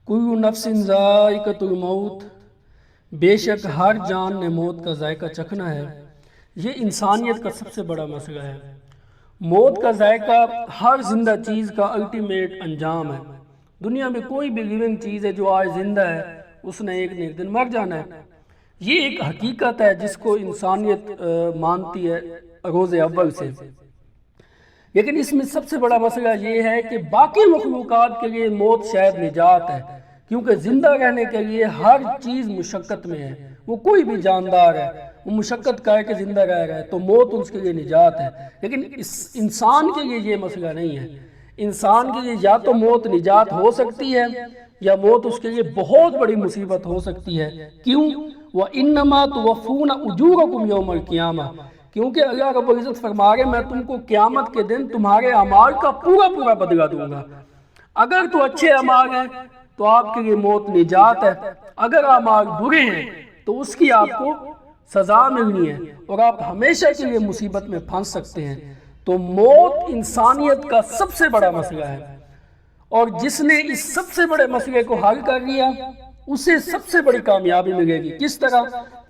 کل نفس ذائقۃ الموت، بے شک ہر جان نے موت کا ذائقہ چکھنا ہے۔ یہ انسانیت کا سب سے بڑا مسئلہ ہے۔ موت کا ذائقہ ہر زندہ چیز کا الٹیمیٹ انجام ہے۔ دنیا میں کوئی بھی لیونگ چیز ہے جو آج زندہ ہے، اس نے ایک نہ ایک دن مر جانا ہے۔ یہ ایک حقیقت ہے جس کو انسانیت مانتی ہے روز اول سے۔ لیکن اس میں سب سے بڑا مسئلہ یہ ہے کہ باقی مخلوقات کے لیے موت شاید نجات ہے، کیونکہ زندہ رہنے کے لیے ہر چیز مشقت میں ہے۔ وہ کوئی بھی جاندار ہے، وہ مشقت کر کے زندہ رہ رہا ہے، تو موت اس کے لیے نجات ہے۔ لیکن انسان کے لیے یہ مسئلہ نہیں ہے۔ انسان کے لیے یا تو موت نجات ہو سکتی ہے یا موت اس کے لیے بہت بڑی مصیبت ہو سکتی ہے۔ کیوں؟ وَإِنَّمَا تُوَفُّونَ أُجُورَكُمْ يَوْمَ الْقِيَامَةِ، کیونکہ اللہ رب العزت فرما رہے میں تم کو قیامت کے دن تمہارے اعمال کا پورا بدلہ دوں گا۔ اگر تو اچھے اعمال ہیں تو آپ کے لیے موت نجات ہے، اگر اعمال برے ہیں تو اس کی آپ کو سزا ملنی ہے اور آپ ہمیشہ کے لیے مصیبت میں پھنس سکتے ہیں۔ تو موت انسانیت کا سب سے بڑا مسئلہ ہے، اور جس نے اس سب سے بڑے مسئلے کو حل کر لیا اسے سب سے بڑی کامیابی ملے گی۔ کس طرح؟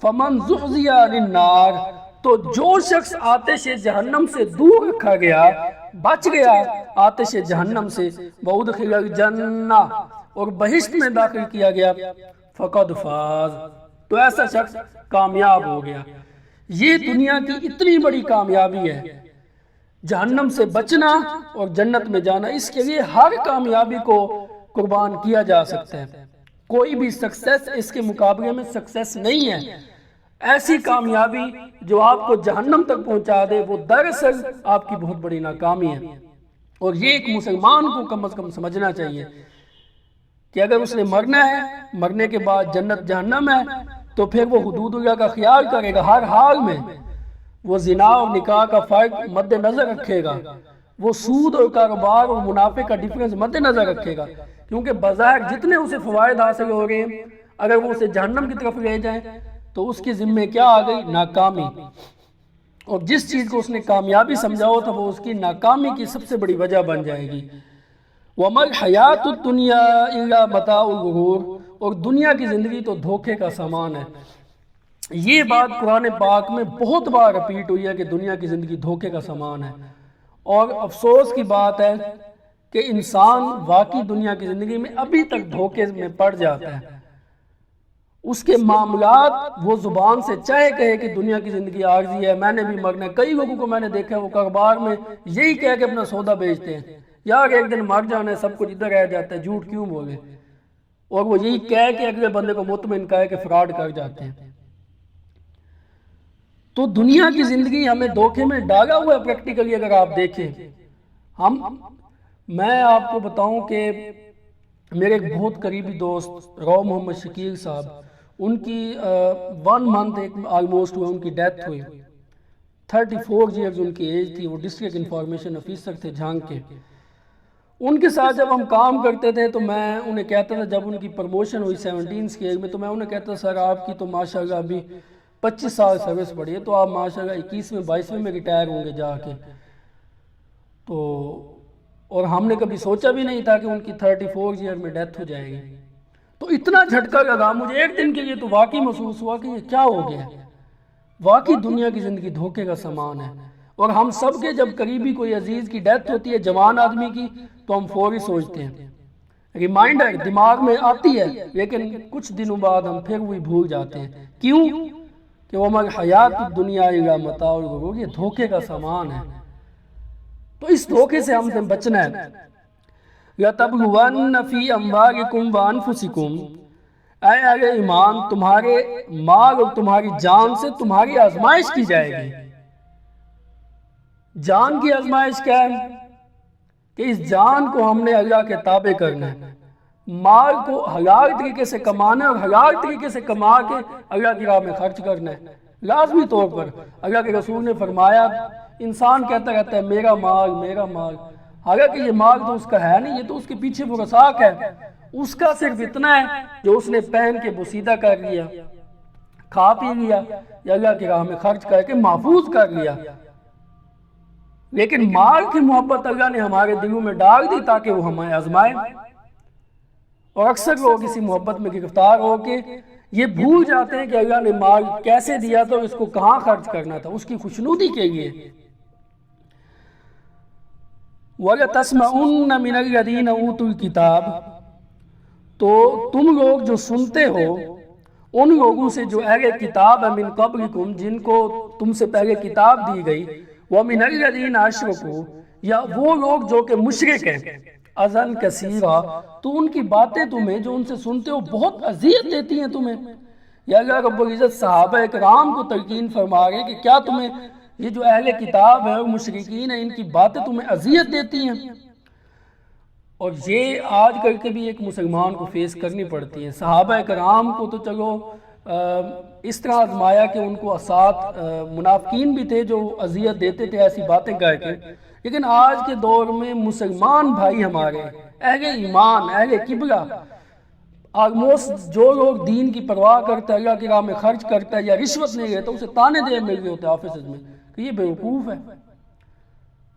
فَمَنْ زُحْزِحَ عَنِ النَّارِ، تو جو شخص آتش جہنم سے دور رکھا گیا، بچ گیا آتش جہنم سے، وَأُدْخِلَ الْجَنَّةَ، اور بہشت میں داخل کیا گیا، فَقَدْ فَازَ، تو ایسا شخص کامیاب ہو گیا۔ یہ دنیا کی اتنی بڑی کامیابی ہے، جہنم سے بچنا اور جنت میں جانا۔ اس کے لیے ہر کامیابی کو قربان کیا جا سکتا ہے، کوئی بھی سکسیس اس کے مقابلے میں سکسیس نہیں ہے۔ ایسی کامیابی جو آپ کو جہنم تک پہنچا دے وہ دراصل آپ کی بہت بڑی ناکامی ہے، اور یہ ایک مسلمان کو کم از کم سمجھنا چاہیے کہ اگر اس نے مرنا ہے، مرنے کے بعد جنت جہنم ہے، تو پھر وہ حدود اللہ کا خیال کرے گا ہر حال میں، وہ زنا اور نکاح کا فرق مد نظر رکھے گا، وہ سود اور کاروبار اور منافع کا ڈیفرنس مد نظر رکھے گا، کیونکہ بظاہر جتنے اسے فوائد حاصل ہو رہے ہیں اگر وہ اسے جہنم کی طرف لے جائیں تو اس کے ذمے کیا آ گئی؟ ناکامی۔ اور جس چیز کو اس نے کامیابی سمجھا ہو تھا وہ اس کی ناکامی کی سب سے بڑی وجہ بن جائے گی۔ وَمَا الْحَيَاةُ الدُّنْيَا إِلَّا مَتَاعُ الْغُرُورِ، اور دنیا کی زندگی تو دھوکے کا سامان ہے۔ یہ بات قرآن پاک میں بہت بار رپیٹ ہوئی ہے کہ دنیا کی زندگی دھوکے کا سامان ہے، اور افسوس کی بات ہے کہ انسان واقعی دنیا کی زندگی میں ابھی تک دھوکے میں پڑ جاتا ہے۔ اس کے معاملات وہ زبان سے چاہے کہے کہ دنیا کی زندگی عارضی ہے، میں نے بھی مرنا ہے۔ کئی لوگوں کو میں نے دیکھا ہے وہ کاروبار میں یہی کہہ کے اپنا سودا بیچتے ہیں، یار ایک دن مر جانا ہے، سب کچھ ادھر رہ جاتا ہے، جھوٹ کیوں بولے، اور وہ یہی کہہ کے اگلے بندے کو مطمئن کہے کہ فراڈ کر جاتے ہیں۔ تو دنیا کی زندگی ہمیں دھوکے میں ڈالا ہوا ہے پریکٹیکلی۔ اگر آپ دیکھیں، میں آپ کو بتاؤں کہ میرے ایک بہت قریبی دوست رو محمد شکیل صاحب، ان کی 1 منتھ آلموسٹ ہوئے ان کی ڈیتھ ہوئی، 34 ایئرز ان کی ایج تھی۔ وہ ڈسٹرکٹ انفارمیشن آفیسر تھے جھانگ کے۔ ان کے ساتھ جب ہم کام کرتے تھے تو میں انہیں کہتا تھا، جب ان کی پروموشن ہوئی 17 کی ایج میں، تو میں انہیں کہتا تھا سر آپ کی تو ماشاءاللہ ابھی 25 سال سروس پڑی ہے، تو آپ ماشاءاللہ 21ویں 22ویں میں ریٹائر ہوں گے جا کے۔ تو اور ہم نے کبھی سوچا بھی نہیں تھا کہ ان کی 34 ایئر میں ڈیتھ ہو جائے گی۔ تو اتنا جھٹکا لگا مجھے ایک دن کے لیے، تو واقعی محسوس ہوا کہ یہ کیا ہو گیا۔ واقعی دنیا کی زندگی دھوکے کا سامان ہے، اور ہم سب کے جب قریبی کوئی عزیز کی ڈیتھ ہوتی ہے جوان آدمی کی، تو ہم فوری سوچتے ہیں، ریمائنڈر دماغ میں آتی ہے، لیکن کچھ دنوں بعد ہم پھر وہی بھول جاتے ہیں۔ کیوں؟ کہ وَمَا الْحَيَاةُ الدُّنْيَا إِلَّا مَتَاعُ الْغُرُورِ، یہ دھوکے کا سامان ہے۔ تو اس دھوکے سے ہم سے بچنا ہے۔ لَتَبْلُوَنَّ فِي أَمْوَالِكُمْ وَأَنفُسِكُمْ، اے اہل ایمان، تمہارے مال اور تمہاری جان سے تمہاری آزمائش کی جائے گی۔ جان کی آزمائش کیا ہے؟ کہ اس جان کو ہم نے اللہ کے تابع کرنا ہے، مال کو حلال طریقے سے کمانا ہے، اور حلال طریقے سے کما کے اللہ کی راہ میں خرچ کرنا ہے۔ لازمی طور پر اللہ کے رسول نے فرمایا، انسان کہتا رہتا ہے میرا مال میرا مال، حالانکہ یہ مال تو اس کا ہے نہیں، یہ تو اس کے پیچھے وہ رساک ہے۔ اس کا صرف اتنا ہے جو اس نے پہن کے بوسیدہ کر لیا، کھا پی لیا، یا اللہ کی راہ میں خرچ کر کے محفوظ کر لیا۔ لیکن مال کی محبت اللہ نے ہمارے دلوں میں ڈال دی تاکہ وہ ہمیں آزمائے، اور اکثر لوگ اسی محبت میں گرفتار ہو کے یہ بھول جاتے ہیں کہ اللہ نے مال کیسے دیا تھا اور اس کو کہاں خرچ کرنا تھا، اس کی خوشنودی کے لیے۔ وَلَتَسْمَعُنَّ مِنَ الَّذِينَ أُوتُوا الْكِتَابَ، تو تم لوگ جو سنتے ہو ان لوگوں سے جو اہل کتاب ہے، من قبلکم، جن کو تم سے پہلے کتاب دی گئی، وَمِنَ الَّذِينَ أَشْرَكُوا، یا وہ لوگ جو کہ مشرک ہیں، اذًا کثیرا، تو ان کی باتیں تمہیں جو ان سے سنتے ہو بہت اذیت دیتی ہیں تمہیں۔ یا اللہ رب العزت صحابہ اکرام کو تلقین فرما رہے ہیں کہ کیا تمہیں یہ جو اہل کتاب ہے اور مشرکین ہیں ان کی باتیں تمہیں اذیت دیتی ہیں؟ اور یہ آج کل کے بھی ایک مسلمان کو فیس کرنی پڑتی ہے۔ صحابہ کرام کو تو چلو اس طرح آزمایا کہ ان کو ساتھ منافقین بھی تھے جو اذیت دیتے تھے ایسی باتیں کہہ کے، لیکن آج کے دور میں مسلمان بھائی ہمارے اہل ایمان، اہل قبلہ، آلموسٹ جو لوگ دین کی پرواہ کرتا ہے، اللہ کی راہ میں خرچ کرتا ہے یا رشوت نہیں لیتا، اسے تانے دے مل رہے ہوتے ہیں آفیسز میں کہ یہ بیوقوف ہے،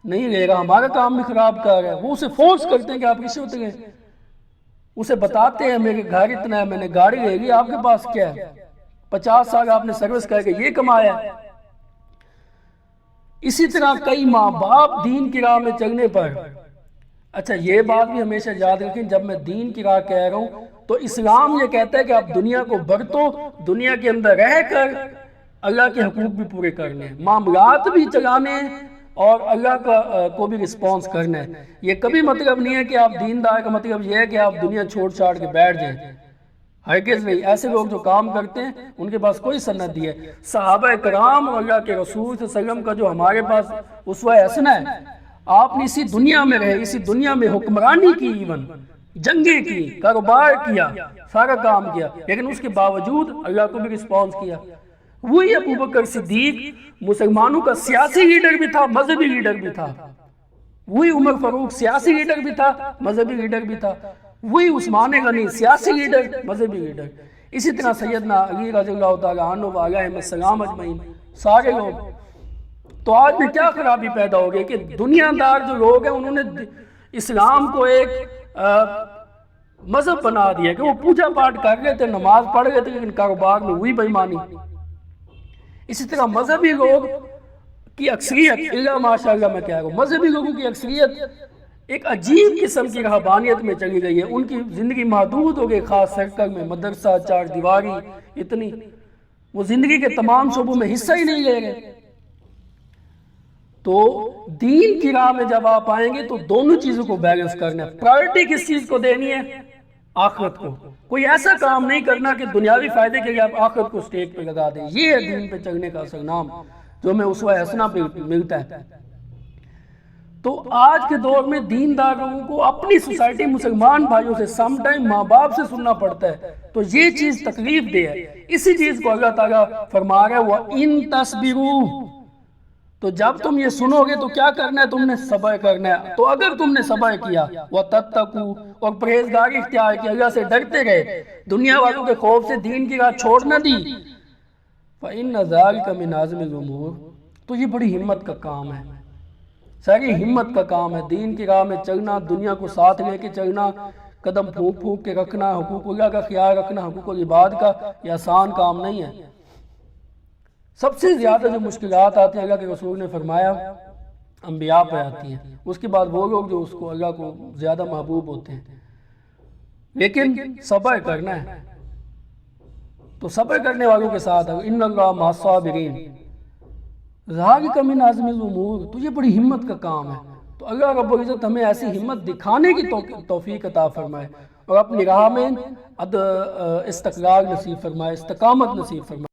نہیں لے رہا، ہمارا کام بھی خراب کر رہا ہے۔ وہ اسے فورس کرتے ہیں کہ آپ رشوت لیں، اسے بتاتے ہیں میرے گھر اتنا ہے، میں نے گاڑی لے لی، آپ کے پاس کیا ہے؟ 50 سال آپ نے سروس کر کے یہ کمایا ہے۔ اسی طرح کئی ماں باپ دین کی راہ میں چلنے پر، اچھا یہ بات بھی ہمیشہ یاد رکھیں، جب میں دین کی راہ کہہ رہا ہوں تو اسلام یہ کہتا ہے کہ آپ دنیا کو برتو، دنیا کے اندر رہ کر اللہ کے حقوق بھی پورے کرنے ہیں، معاملات بھی چلانے ہیں اور اللہ کو بھی رسپانس کرنا ہے۔ یہ کبھی مطلب نہیں ہے کہ آپ دیندار کا مطلب یہ ہے کہ آپ دنیا چھوڑ چھاڑ کے بیٹھ جائیں، ہرگز نہیں۔ ایسے لوگ جو کام کرتے ہیں ان کے پاس کوئی سند نہیں ہے۔ صحابہ کرام اور اللہ کے رسول صلی اللہ علیہ وسلم کا جو ہمارے پاس اسوہ حسنہ ہے، آپ نے اسی دنیا میں رہے، اسی دنیا میں حکمرانی کی، ایون جنگیں کی، کاروبار کیا، سارا کام کیا، لیکن اس کے باوجود اللہ کو بھی رسپانس کیا۔ وہی ابوبکر صدیق مسلمانوں کا سیاسی لیڈر بھی تھا، مذہبی لیڈر بھی تھا۔ وہی عمر فاروق سیاسی لیڈر بھی تھا، مذہبی لیڈر بھی تھا۔ وہی عثمان غنی سیاسی لیڈر، مذہبی لیڈر۔ اسی طرح سیدنا علی رضی اللہ تعالیٰ عنہ وعلیہ السلام اجمعین، سارے لوگ۔ تو آج میں کیا خرابی پیدا ہو گئی کہ دنیا دار جو لوگ ہیں انہوں نے اسلام کو ایک مذہب بنا دیا کہ وہ پوجا پاٹ کر رہے تھے، نماز پڑھ رہے تھے، لیکن کاروبار میں وہی بے ایمانی۔ اسی طرح مذہبی لوگ کی اکثریت، اللہ ماشاء اللہ میں کہہ رہا ہوں، مذہبی لوگوں کی اکثریت ایک عجیب قسم کی رہبانیت میں چلی گئی ہے۔ ان کی زندگی محدود ہو گئی خاص سرکل میں، مدرسہ، چار دیواری، اتنی، وہ زندگی کے تمام شعبوں میں حصہ ہی نہیں لے رہے۔ تو دین کی راہ میں جب آپ آئیں گے تو دونوں چیزوں کو بیلنس کرنا ہے۔ پرائرٹی کس چیز کو دینی ہے؟ آخرت کو۔ کوئی ایسا کام نہیں کرنا کہ دنیاوی فائدے کے لیے آپ آخرت کو سٹیج پہ لگا دیں۔ یہ ہے دین پہ چلنے کا اصل نام، جو ہمیں اسوہ حسنہ پہ ملتا ہے۔ تو آج کے دور میں دیندار لوگوں کو اپنی سوسائٹی مسلمان بھائیوں سے سم ٹائم ماں باپ سے سننا پڑتا ہے، تو یہ چیز تکلیف دہ ہے۔ اسی چیز کو اللہ تعالیٰ فرما رہا ہے وَإِن تَصْبِرُوا، تو جب تم یہ سنو گے تو کیا کرنا ہے؟ تم نے صبر کرنا ہے۔ تو اگر تم نے صبر کیا وَتَتَّقُوا، اور پرہیزگاری اختیار کی، اللہ سے ڈرتے گئے، دنیا والوں کے خوف سے دین کی راہ چھوڑ نہ دی، فَإِنَّ ذَلِكَ مِنْ عَزْمِ الْأُمُورِ، تو یہ بڑی ہمت کا کام ہے، ساری ہمت کا کام ہے۔ دین کی راہ میں چلنا، دنیا کو ساتھ لے کے چلنا، قدم پھونک پھونک کے رکھنا، حقوق اللہ کا خیال رکھنا، حقوق العباد کا، یہ آسان کام نہیں ہے۔ سب سے زیادہ جو مشکلات آتی ہیں، اللہ کے رسول نے فرمایا انبیاء پہ آتی ہیں، اس کے بعد وہ لوگ جو اس کو اللہ کو زیادہ محبوب ہوتے ہیں، لیکن صبر کرنا ہے۔ تو صبر کرنے والوں کے ساتھ ان اللہ مع الصابرین، ذالک من عزم الامور، تو یہ بڑی ہمت کا کام ہے۔ تو اللہ رب العزت ہمیں ایسی ہمت دکھانے کی توفیق عطا فرمائے اور اپنی راہ میں استقلال نصیب فرمائے، استقامت نصیب فرمائے۔